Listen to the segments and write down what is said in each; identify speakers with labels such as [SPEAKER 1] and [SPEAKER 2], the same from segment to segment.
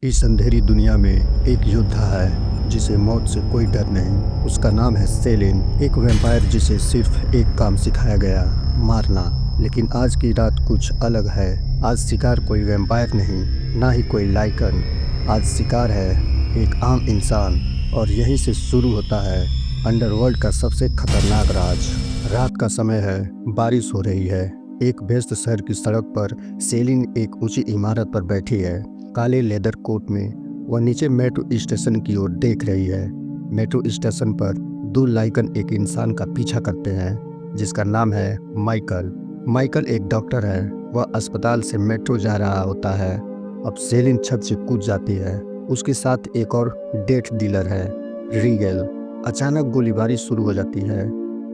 [SPEAKER 1] इस अंधेरी दुनिया में एक योद्धा है जिसे मौत से कोई डर नहीं। उसका नाम है सेलिन, एक वैम्पायर जिसे सिर्फ एक काम सिखाया गया, मारना। लेकिन आज की रात कुछ अलग है। आज शिकार कोई वैम्पायर नहीं, ना ही कोई लाइकन। आज शिकार है एक आम इंसान। और यहीं से शुरू होता है अंडरवर्ल्ड का सबसे खतरनाक राज। रात का समय है, बारिश हो रही है। एक व्यस्त शहर की सड़क पर सेलिन एक ऊंची इमारत पर बैठी है। काले लेदर कोट में वह नीचे मेट्रो स्टेशन की ओर देख रही है। मेट्रो स्टेशन पर दो लाइकन एक इंसान का पीछा करते हैं जिसका नाम है माइकल। माइकल एक डॉक्टर है। वह अस्पताल से मेट्रो जा रहा होता है। अब सेलिन छत से कूद जाती है। उसके साथ एक और डेथ डीलर है, रीगल। अचानक गोलीबारी शुरू हो जाती है।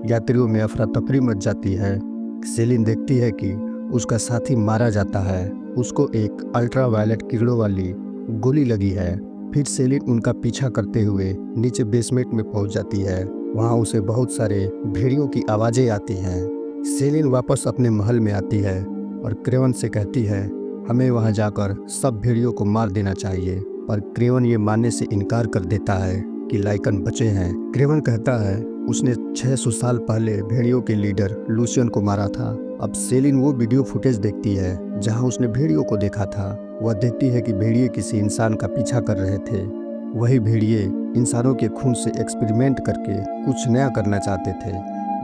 [SPEAKER 1] यात्रियों में अफरा तफरी मच जाती है। सेलिन देखती है कि उसका साथी मारा जाता है। उसको एक अल्ट्रावायलेट किरणों वाली गोली लगी है। फिर सेलिन उनका पीछा करते हुए नीचे बेसमेंट में पहुंच जाती है। वहां उसे बहुत सारे भेड़ियों की आवाजें आती हैं। सेलिन वापस अपने महल में आती है और क्रेवन से कहती है, हमें वहां जाकर सब भेड़ियों को मार देना चाहिए। पर क्रेवन ये मानने से इनकार कर देता है कि लाइकन बचे हैं। क्रेवन कहता है उसने 600 साल पहले भेड़ियों के लीडर लूसियन को मारा था। अब सेलिन वो वीडियो फुटेज देखती है जहां उसने भेड़ियों को देखा था। वह देखती है कि भेड़िए किसी इंसान का पीछा कर रहे थे। वही भेड़िए इंसानों के खून से एक्सपेरिमेंट करके कुछ नया करना चाहते थे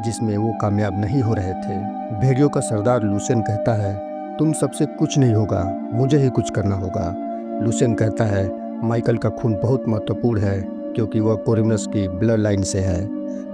[SPEAKER 1] जिसमें वो कामयाब नहीं हो रहे थे। भेड़ियों का सरदार लूसियन कहता है, तुम सबसे कुछ नहीं होगा, मुझे ही कुछ करना होगा। लूसियन कहता है, माइकल का खून बहुत महत्वपूर्ण है क्योंकि वह कोरिनस की ब्लड लाइन से है।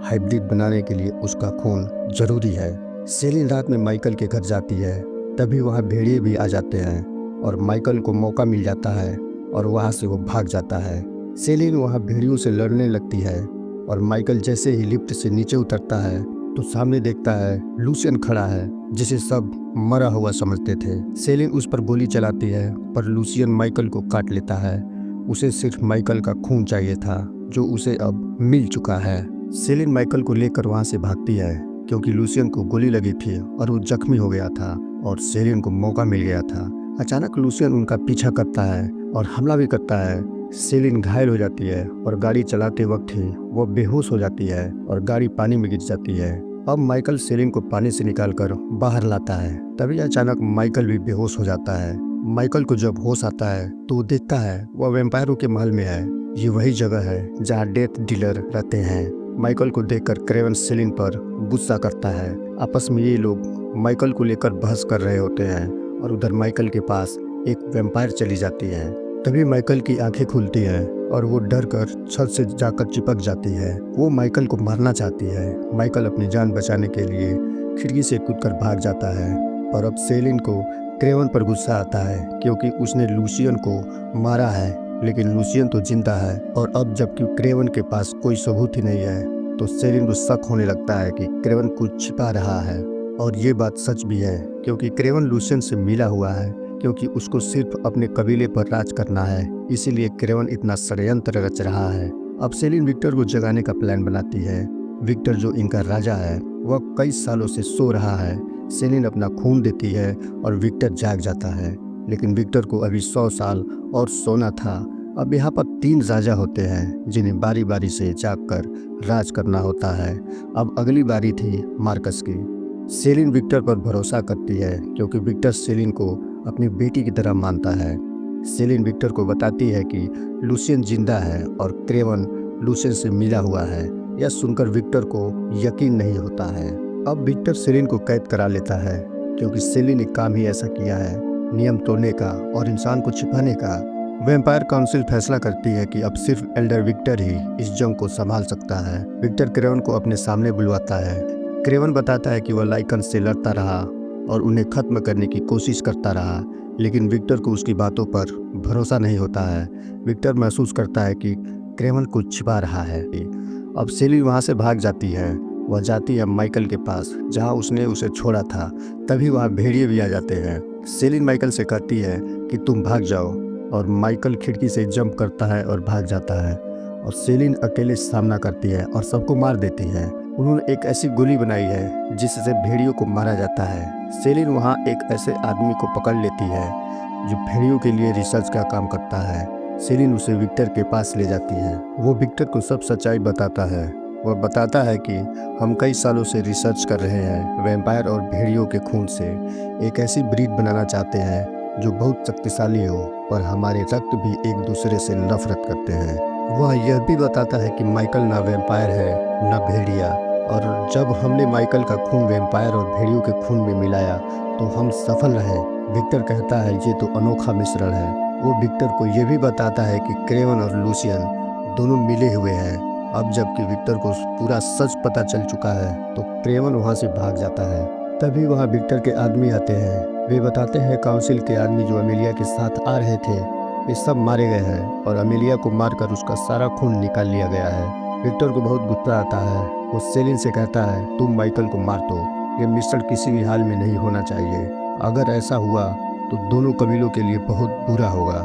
[SPEAKER 1] हाइब्रिड बनाने के लिए उसका खून जरूरी है। सेलिन रात में माइकल के घर जाती है। तभी वहाँ भेड़िए भी आ जाते हैं और माइकल को मौका मिल जाता है और वहाँ से वो भाग जाता है। सेलिन वहाँ भेड़ियों से लड़ने लगती है और माइकल जैसे ही लिफ्ट से नीचे उतरता है तो सामने देखता है लूसियन खड़ा है जिसे सब मरा हुआ समझते थे। सेलिन उस पर गोली चलाती है पर लूसियन माइकल को काट लेता है। उसे सिर्फ माइकल का खून चाहिए था जो उसे अब मिल चुका है। सेलिन माइकल को लेकर वहाँ से भागती है क्योंकि लूसियन को गोली लगी थी और वो जख्मी हो गया था और सेलिन को मौका मिल गया था। अचानक लूसियन उनका पीछा करता है और हमला भी करता है। सेलिन घायल हो जाती है और गाड़ी चलाते वक्त ही वो बेहोश हो जाती है और गाड़ी पानी में गिर जाती है। अब माइकल सेलिन को पानी से निकालकर बाहर लाता है। तभी अचानक माइकल भी बेहोश हो जाता है। माइकल को जब होश आता है तो वो देखता है वह वैम्पायरों के महल में है। ये वही जगह है जहाँ डेथ डीलर रहते हैं। माइकल को देखकर क्रेवन सेलिन पर गुस्सा करता है। आपस में ये लोग माइकल को लेकर बहस कर रहे होते हैं और उधर माइकल के पास एक वैम्पायर चली जाती है। तभी माइकल की आंखें खुलती है और वो डर कर छत से जाकर चिपक जाती है। वो माइकल को मारना चाहती है। माइकल अपनी जान बचाने के लिए खिड़की से कूदकर भाग जाता है। और अब सेलिन को क्रेवन पर गुस्सा आता है क्योंकि उसने लूसियन को मारा है, लेकिन लूसियन तो जिंदा है। और अब जबकि क्रेवन के पास कोई सबूत ही नहीं है तो सेलिन को शक होने लगता है कि क्रेवन कुछ छिपा रहा है। और ये बात सच भी है क्योंकि क्रेवन लूसियन से मिला हुआ है क्योंकि उसको सिर्फ अपने कबीले पर राज करना है, इसीलिए क्रेवन इतना षड्यंत्र रच रहा है। अब सेलिन विक्टर को जगाने का प्लान बनाती है। विक्टर जो इनका राजा है वह कई सालों से सो रहा है। सेलिन अपना खून देती है और विक्टर जाग जाता है, लेकिन विक्टर को अभी 100 साल और सोना था। अब यहाँ पर 3 राजा होते हैं जिन्हें बारी बारी से जागकर राज करना होता है। अब अगली बारी थी मार्कस की। सेलिन विक्टर पर भरोसा करती है क्योंकि विक्टर सेलिन को अपनी बेटी की तरह मानता है। सेलिन विक्टर को बताती है कि लूसियन जिंदा है और क्रेवन लूसियन से मिला हुआ है। यह सुनकर विक्टर को यकीन नहीं होता है। अब विक्टर सेलिन को कैद करा लेता है क्योंकि सेलिन ने काम ही ऐसा किया है, नियम तोड़ने का और इंसान को छिपाने का। वैम्पायर काउंसिल फैसला करती है कि अब सिर्फ एल्डर विक्टर ही इस जंग को संभाल सकता है। विक्टर क्रेवन को अपने सामने बुलवाता है। क्रेवन बताता है कि वह लाइकन से लड़ता रहा और उन्हें खत्म करने की कोशिश करता रहा, लेकिन विक्टर को उसकी बातों पर भरोसा नहीं होता है। विक्टर महसूस करता है कि क्रेवन कुछ छिपा रहा है। अब सेलिन वहाँ से भाग जाती है। वह जाती है माइकल के पास जहाँ उसने उसे छोड़ा था। तभी वहाँ भेड़िए भी आ जाते हैं। सेलिन माइकल से कहती है कि तुम भाग जाओ और माइकल खिड़की से जंप करता है और भाग जाता है। और सेलिन अकेले सामना करती है और सबको मार देती है। उन्होंने एक ऐसी गोली बनाई है जिससे भेड़ियों को मारा जाता है। सेलिन वहाँ एक ऐसे आदमी को पकड़ लेती है जो भेड़ियों के लिए रिसर्च का काम करता है। सेलिन उसे विक्टर के पास ले जाती है। वो विक्टर को सब सच्चाई बताता है। वह बताता है कि हम कई सालों से रिसर्च कर रहे हैं, वैम्पायर और भेड़ियों के खून से एक ऐसी ब्रीड बनाना चाहते हैं जो बहुत शक्तिशाली हो और हमारे रक्त भी एक दूसरे से नफरत करते हैं। वह यह भी बताता है कि माइकल ना वैम्पायर है न भेड़िया, और जब हमने माइकल का खून वैम्पायर और भेड़ियों के खून में मिलाया तो हम सफल रहे। विक्टर कहता है ये तो अनोखा मिश्रण है। वो विक्टर को ये भी बताता है कि क्रेवन और लूसियन दोनों मिले हुए हैं। अब जबकि विक्टर को पूरा सच पता चल चुका है तो क्रेवन वहाँ से भाग जाता है। तभी वहाँ विक्टर के आदमी आते हैं। वे बताते हैं काउंसिल के आदमी जो अमेलिया के साथ आ रहे थे वे सब मारे गए हैं और अमेलिया को मारकर उसका सारा खून निकाल लिया गया है। विक्टर को बहुत गुस्सा आता है। वो सेलिन से कहता है तुम माइकल को मार दो, ये मिश्रण किसी भी हाल में नहीं होना चाहिए। अगर ऐसा हुआ तो दोनों कबीलों के लिए बहुत बुरा होगा।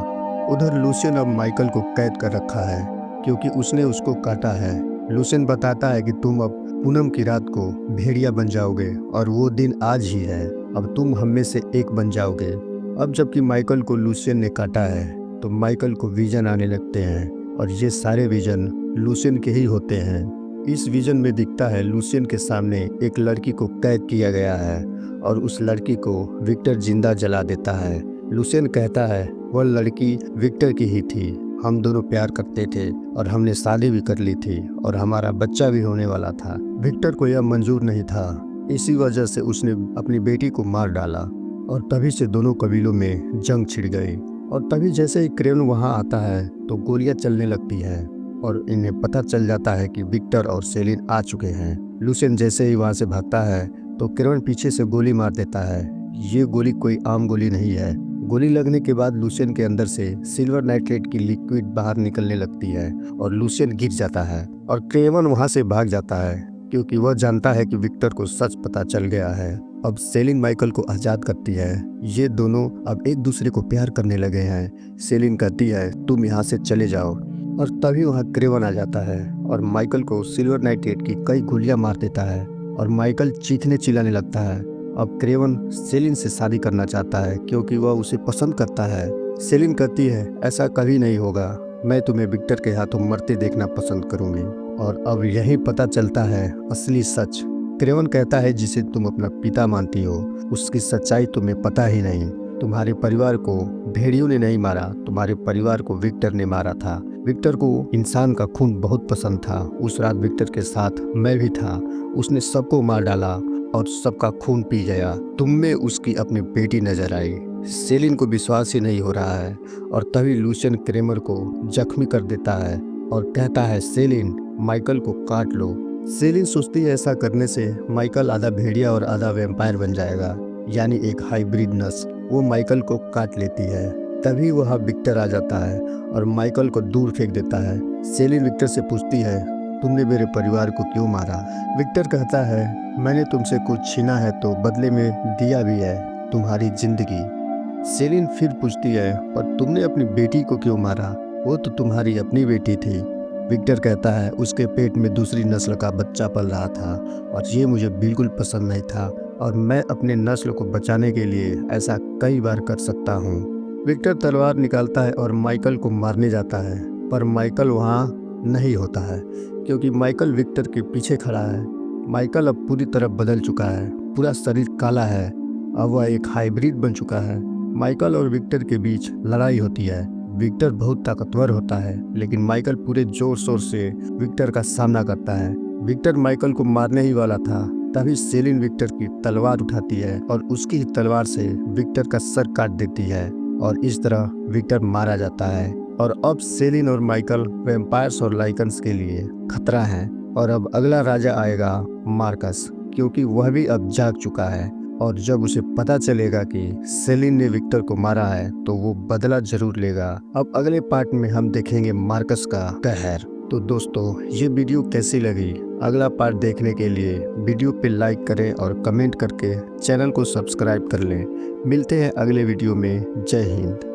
[SPEAKER 1] उधर लूसियन अब माइकल को कैद कर रखा है क्योंकि उसने उसको काटा है। लूसियन बताता है कि तुम अब पूनम की रात को भेड़िया बन जाओगे और वो दिन आज ही है। अब तुम हम में से एक बन जाओगे। अब जबकि माइकल को लूसियन ने काटा है तो माइकल को विजन आने लगते हैं और ये सारे विजन लूसियन के ही होते हैं। इस विजन में दिखता है लूसियन के सामने एक लड़की को कैद किया गया है और उस लड़की को विक्टर जिंदा जला देता है। लूसियन कहता है वह लड़की विक्टर की ही थी, हम दोनों प्यार करते थे और हमने शादी भी कर ली थी और हमारा बच्चा भी होने वाला था। विक्टर को यह मंजूर नहीं था, इसी वजह से उसने अपनी बेटी को मार डाला और तभी से दोनों कबीलों में जंग छिड़ गई। और तभी जैसे ही क्रेवन वहाँ आता है तो गोलियां चलने लगती है और इन्हें पता चल जाता है कि विक्टर और सेलिन आ चुके हैं। लूसियन जैसे ही वहाँ से भागता है तो क्रेवन पीछे से गोली मार देता है। ये गोली कोई आम गोली नहीं है। गोली लगने के बाद लूसियन के अंदर से सिल्वर नाइट्रेट की लिक्विड बाहर निकलने लगती है और लूसियन गिर जाता है और क्रेवन वहाँ से भाग जाता है क्योंकि वह जानता है कि विक्टर को सच पता चल गया है। अब सेलिन माइकल को आज़ाद करती है। ये दोनों अब एक दूसरे को प्यार करने लगे हैं। सेलिन कहती है तुम यहाँ से चले जाओ और तभी वहाँ क्रेवन आ जाता है और माइकल को सिल्वर नाइट्रेट की कई गोलियां मार देता है और माइकल चीखने चिल्लाने लगता है। अब क्रेवन सेलिन से शादी करना चाहता है क्योंकि वह उसे पसंद करता है। सेलिन कहती है ऐसा कभी नहीं होगा, मैं तुम्हें विक्टर के हाथों मरते देखना पसंद करूंगी। और अब यही पता चलता है असली सच। क्रेवन कहता है जिसे तुम अपना पिता मानती हो उसकी सच्चाई तुम्हें पता ही नहीं। तुम्हारे परिवार को भेड़ियों ने नहीं मारा, तुम्हारे परिवार को विक्टर ने मारा था। विक्टर को इंसान का खून बहुत पसंद था। उस रात विक्टर के साथ मैं भी था। उसने सबको मार डाला और सबका खून पी गया। तुम में उसकी अपनी बेटी नजर आई। सेलिन को विश्वास ही नहीं हो रहा है और तभी लूसियन क्रेमर को जख्मी कर देता है और कहता है सेलिन माइकल को काट लो। सेलिन सोचती है ऐसा करने से माइकल आधा भेड़िया और आधा वैम्पायर बन जाएगा, यानी एक हाइब्रिड नस्ल। वो माइकल को काट लेती है। तभी वहाँ विक्टर आ जाता है और माइकल को दूर फेंक देता है। सेलिन विक्टर से पूछती है तुमने मेरे परिवार को क्यों मारा। विक्टर कहता है मैंने तुमसे कुछ छीना है तो बदले में दिया भी है, तुम्हारी जिंदगी। सेलिन फिर पूछती है पर तुमने अपनी बेटी को क्यों मारा, वो तो तुम्हारी अपनी बेटी थी। विक्टर कहता है उसके पेट में दूसरी नस्ल का बच्चा पल रहा था और ये मुझे बिल्कुल पसंद नहीं था और मैं अपने नस्ल को बचाने के लिए ऐसा कई बार कर सकता हूँ। विक्टर तलवार निकालता है और माइकल को मारने जाता है पर माइकल वहाँ नहीं होता है क्योंकि माइकल विक्टर के पीछे खड़ा है। माइकल अब पूरी तरह बदल चुका है, पूरा शरीर काला है, अब वह एक हाइब्रिड बन चुका है। माइकल और विक्टर के बीच लड़ाई होती है। विक्टर बहुत ताकतवर होता है लेकिन माइकल पूरे जोर शोर से विक्टर का सामना करता है। विक्टर माइकल को मारने ही वाला था, तभी सेलिन विक्टर की तलवार उठाती है और उसकी ही तलवार से विक्टर का सर काट देती है और इस तरह विक्टर मारा जाता है। और अब सेलिन और माइकल वैम्पायर्स और लाइकन्स के लिए खतरा है। और अब अगला राजा आएगा मार्कस, क्योंकि वह भी अब जाग चुका है और जब उसे पता चलेगा कि सेलिन ने विक्टर को मारा है तो वो बदला जरूर लेगा। अब अगले पार्ट में हम देखेंगे मार्कस का कहर। तो दोस्तों ये वीडियो कैसी लगी, अगला पार्ट देखने के लिए वीडियो पे लाइक करें और कमेंट करके चैनल को सब्सक्राइब कर लें। मिलते हैं अगले वीडियो में। जय हिंद।